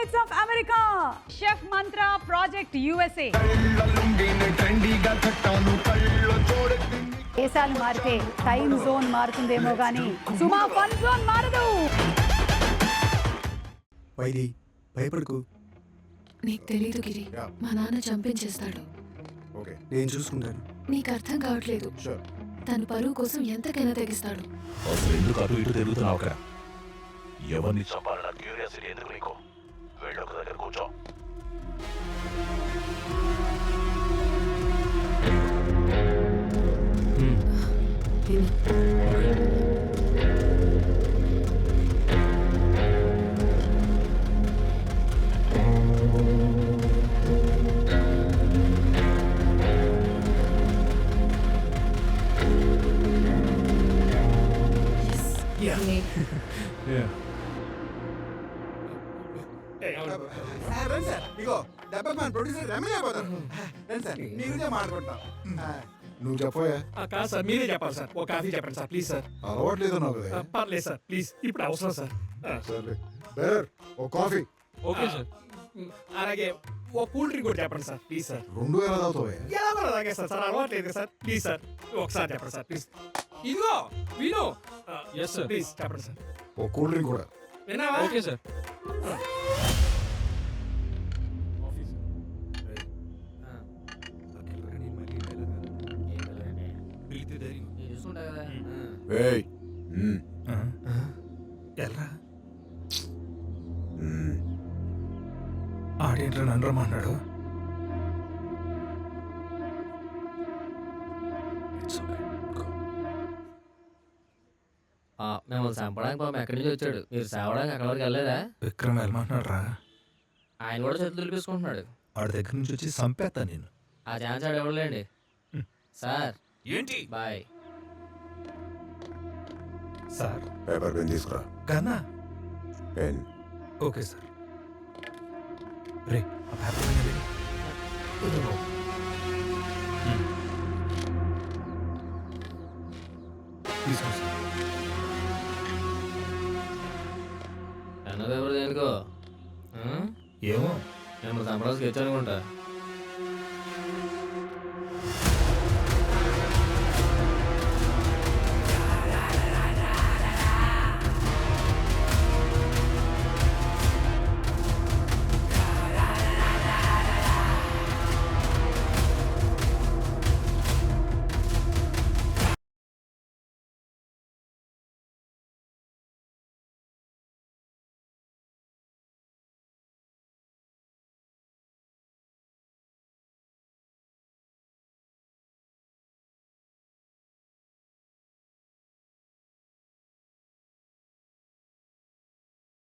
States of America. Chef Mantra Project USA. దేశాలు మారితే time zone మారుతుందేమో గానీ సుమా ఫన్ జోన్ మారదు. వైది భయపడకు. నీకు తెలీదు గిరి, మా నాన్న చంపించేస్తాడు. నేను చూసుకుంటాను. నీకు అర్థం కావట్లేదు. తన పరువు కోసం ఎంతకైనా తెగిస్తాడు. అసలు ఎందుకు అటు ఇటు తిరుగుతున్నావు అక్కడ? ఎవరిని చంపాలన్న క్యూరియాసిటీ ఎందుకు నీకు? వెళ్ళొక దగ్గర కూర్చో. నువ్వు చెప్పయా? కాదు సార్, మీరే చెప్పాలి సార్. ఒక కాఫీ చెప్పండి సార్, ప్లీజ్ సార్. అలవాట్లేదు నాకు. పర్లేదు సార్, ప్లీజ్, ఇప్పుడు అవసరం సార్. సరే ఓ కాఫీ. Okay sir. అలాగే ఓ కూల్ డ్రింక్ కూడా చెప్పండి సార్, ప్లీజ్ సార్. రెండు ఎలా తాగుతావా? ఎలా కూడా తాగేస్తారు సార్, అలవాట్లేదు సార్. ప్లీజ్ సార్, ఒకసారి చెప్పండి సార్, ప్లీజ్. ఇదిగో విను. ఎస్ సార్, ప్లీజ్ చెప్పండి సార్. ఓ కూల్ డ్రింక్ కూడా. విన్నావా? Okay sir. ఏయ్ ఎల్రా ఆడేంట్రా నన్ను రమ్మన్నాడు. మిమ్మల్ని చంపడానికి పాపం ఎక్కడి నుంచి వచ్చాడు. మీరు సేవడానికి అక్కడ వరకు వెళ్ళలేదా? విక్రమ్ వెళ్ళమంటున్నాడు రా. ఆయన కూడా చేతులు దులిపేసుకుంటున్నాడు. ఆడి దగ్గర నుంచి వచ్చి చంపేస్తా నేను. ఆ ఛాన్స్ ఆడు ఇవ్వలేండి సార్. ఏంటి? Bye sir. పేపర్ పెన్ తీసుకురా. కన్నా పెన్. Okay sir. రే ఆ పేపర్ పెన్ ఏది? తీసుకో సార్. అన్నది ఎవరు దేనికో? ఏమో మిమ్మల్ని చంపడానికి వచ్చానుకుంటా.